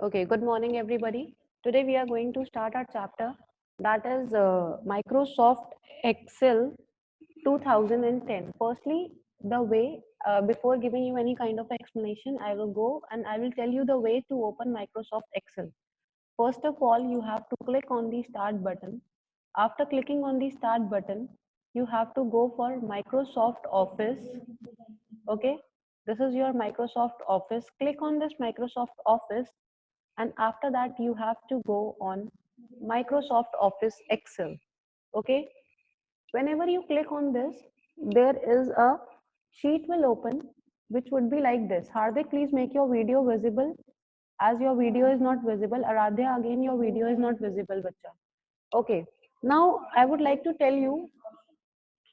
Okay, good morning, everybody. Today we are going to start our chapter that is Microsoft Excel 2010. Firstly, the way, before giving you any kind of explanation, I will go and I will tell you the way to open Microsoft Excel. First of all, you have to click on the start button. After clicking on the start button, you have to go for Microsoft Office. Okay, this is your Microsoft Office. Click on this Microsoft Office, and after that you have to go on Microsoft Office Excel. Okay, whenever you click on this, there is a sheet will open which would be like this. Hardik, please make your video visible, as your video is not visible. Aradhya, again your video is not visible, bacha. Okay, now I would like to tell you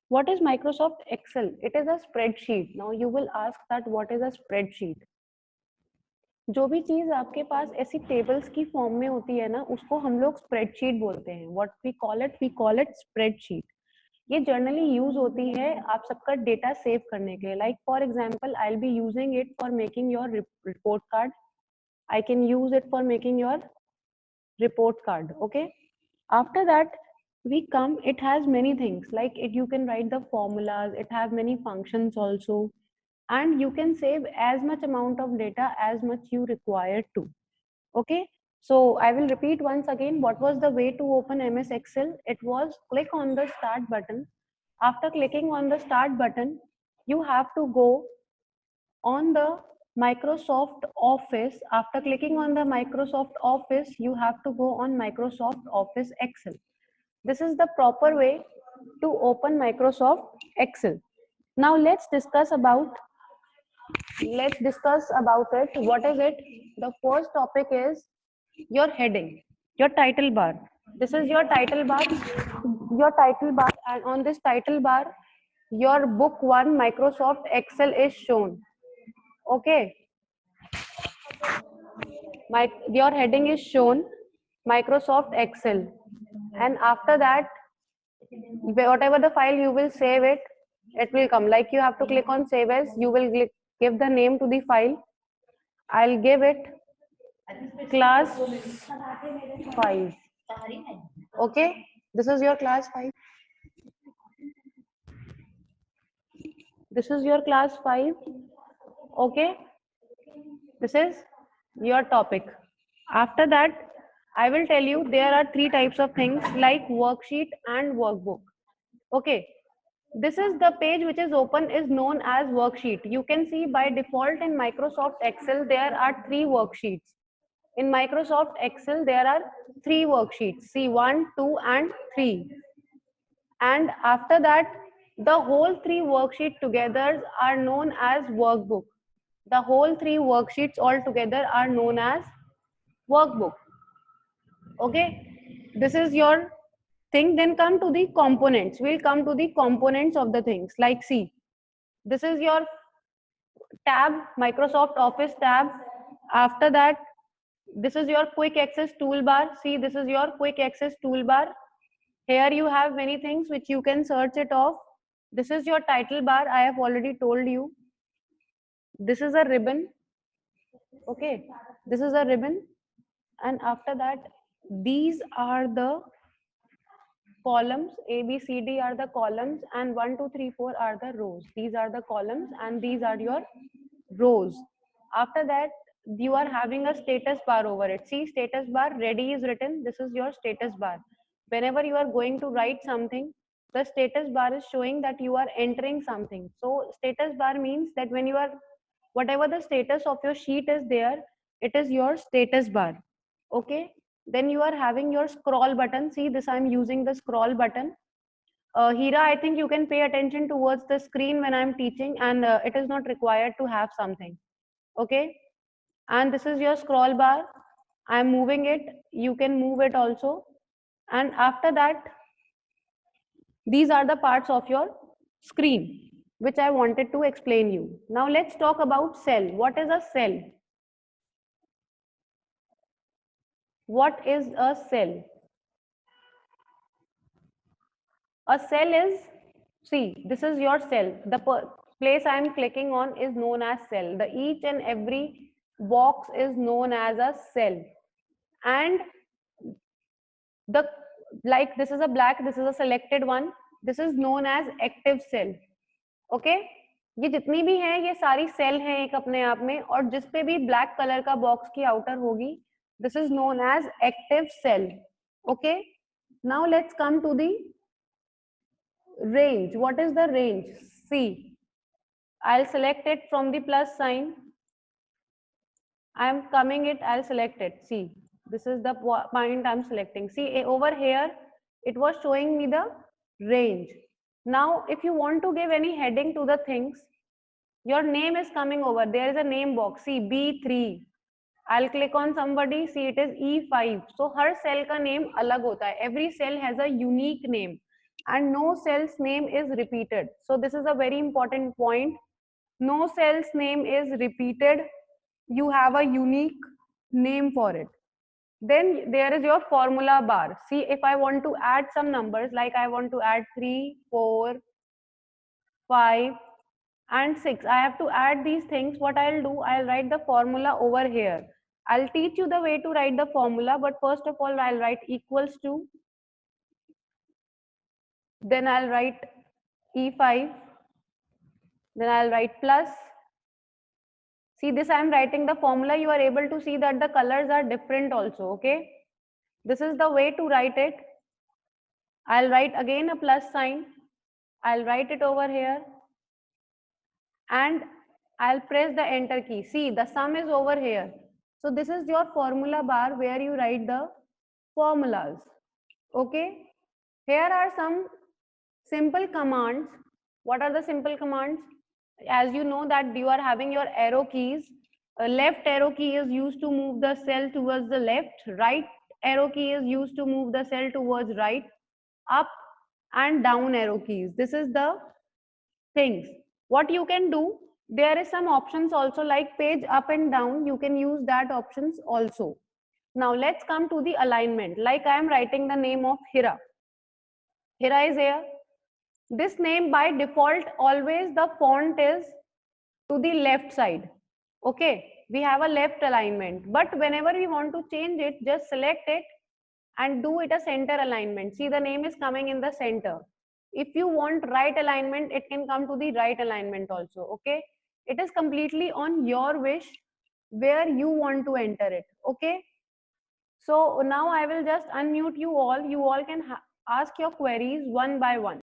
what is Microsoft Excel. It is a spreadsheet. Now you will ask that what is a spreadsheet. जो भी चीज आपके पास ऐसी tables की form में होती है ना, उसको हम लोग स्प्रेडशीट बोलते हैं. What we call it spreadsheet. ये जनरली यूज होती है आप सबका डेटा सेव करने के लिए. Like for example, I will be using it for making your report card. I can use it for making your report card. Okay, after that we come, it has many things like it, you can write the formulas, it have many functions also, and you can save as much amount of data as much you require to. Okay, so I will repeat once again what was the way to open MS Excel. It was click on the start button. After clicking on the start button, you have to go on the Microsoft Office. After clicking on the Microsoft Office, you have to go on Microsoft Office Excel. This is the proper way to open Microsoft Excel. Now let's discuss about it. What is it? The first topic is your heading, your title bar. This is your title bar, and on this title bar, your book one Microsoft Excel is shown. Okay, your heading is shown Microsoft Excel, and after that, whatever the file you will save it, it will come. Like you have to click on save as. You will give the name to the file. I'll give it class 5. Okay, this is your class 5. This is your class 5. Okay, this is your topic. After that, I will tell you there are three types of things like worksheet and workbook. Okay, this is the page which is open is known as worksheet. You can see by default in Microsoft Excel there are three worksheets. In Microsoft Excel there are three worksheets. See, 1, 2 and 3. And after that, the whole three worksheets together are known as workbook. The whole three worksheets all together are known as workbook. Okay, this is your thing. Then come to the components. We'll come to the components of the things. Like, see, this is your tab, Microsoft Office tab. After that, this is your quick access toolbar. See, this is your quick access toolbar. Here you have many things which you can search it off. This is your title bar. I have already told you. This is a ribbon. Okay, this is a ribbon. And after that, these are the columns. A, B, C, D are the columns, and 1, 2, 3, 4 are the rows. These are the columns, and these are your rows. After that, you are having a status bar over it. See, status bar, ready is written. This is your status bar. Whenever you are going to write something, the status bar is showing that you are entering something. So status bar means that when you are, whatever the status of your sheet is there, it is your status bar. Okay, then you are having your scroll button. See, this I'm using the scroll button. Hira, I think you can pay attention towards the screen when I'm teaching, and it is not required to have something. Okay, and this is your scroll bar. I'm moving it. You can move it also. And after that, these are the parts of your screen which I wanted to explain you. Now let's talk about cell. What is a cell? What is a cell? A cell is, see, this is your cell. The place I am clicking on is known as cell. The each and every box is known as a cell, and the like this is a black, this is a selected one, this is known as active cell. Okay, ये जितनी भी हैं ये सारी cell हैं एक अपने आप में, और जिस पे भी ब्लैक कलर का बॉक्स की आउटर होगी, this is known as active cell. Okay, now let's come to the range. What is the range? See, I'll select it from the plus sign. I'm coming it, I'll select it. See, this is the point I'm selecting. See, over here, it was showing me the range. Now, if you want to give any heading to the things, your name is coming over. There is a name box. See, B3. I'll click on somebody. See, it is E5. So, her cell ka name alag hota hai. Every cell has a unique name, and no cell's name is repeated. So, this is a very important point. No cell's name is repeated. You have a unique name for it. Then there is your formula bar. See, if I want to add some numbers, like I want to add 3, 4, 5, and 6, I have to add these things. What I'll do, I'll write the formula over here. I'll teach you the way to write the formula, but first of all, I'll write equals to, then I'll write E5, then I'll write plus. See, this I am writing the formula. You are able to see that the colors are different also, okay? This is the way to write it. I'll write again a plus sign. I'll write it over here, and I'll press the enter key. See, the sum is over here. So this is your formula bar where you write the formulas. Okay. Here are some simple commands. What are the simple commands? As you know that you are having your arrow keys. Left arrow key is used to move the cell towards the left. Right arrow key is used to move the cell towards right. Up and down arrow keys. This is the things. What you can do, there is some options also like page up and down. You can use that options also. Now let's come to the alignment. Like I am writing the name of Hira. Hira is here. This name by default always the font is to the left side. Okay, we have a left alignment, but whenever we want to change it, just select it and do it a center alignment. See, the name is coming in the center. If you want right alignment, it can come to the right alignment also. Okay, it is completely on your wish where you want to enter it. Okay, so now I will just unmute you all. You all can ask your queries one by one.